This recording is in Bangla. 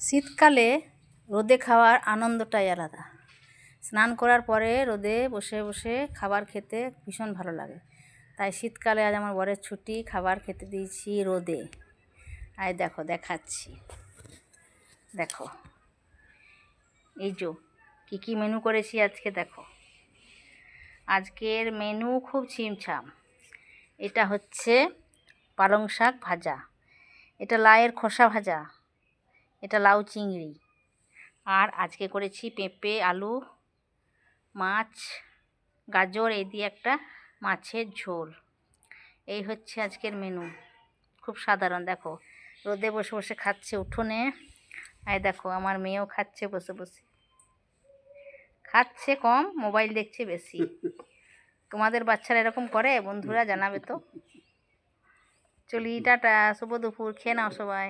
শীতকালে রোদে খাওয়ার আনন্দটাই আলাদা। স্নান করার পরে রোদে বসে বসে খাবার খেতে ভীষণ ভালো লাগে। তাই শীতকালে আজ আমার বরের ছুটি, খাবার খেতে দিয়েছি রোদে। আয় দেখো, দেখাচ্ছি, দেখো এই যে কী কী মেনু করেছি আজকে। দেখো আজকের মেনু খুব ছিমছাম। এটা হচ্ছে পালং শাক ভাজা, এটা লাউয়ের খোসা ভাজা, এটা লাউ চিংড়ি, আর আজকে করেছি পেঁপে, আলু, মাছ, গাজর এই দিয়ে একটা মাছের ঝোল। এই হচ্ছে আজকের মেনু, খুব সাধারণ। দেখো রোদে বসে বসে খাচ্ছে উঠোনে। এই দেখো আমার মেয়েও খাচ্ছে বসে বসে, খাচ্ছে কম, মোবাইল দেখছে বেশি। তোমাদের বাচ্চারা এরকম করে? বন্ধুরা জানাবে তো। চলি, টাটা, শুভ দুপুর, খেয়ে নাও সবাই।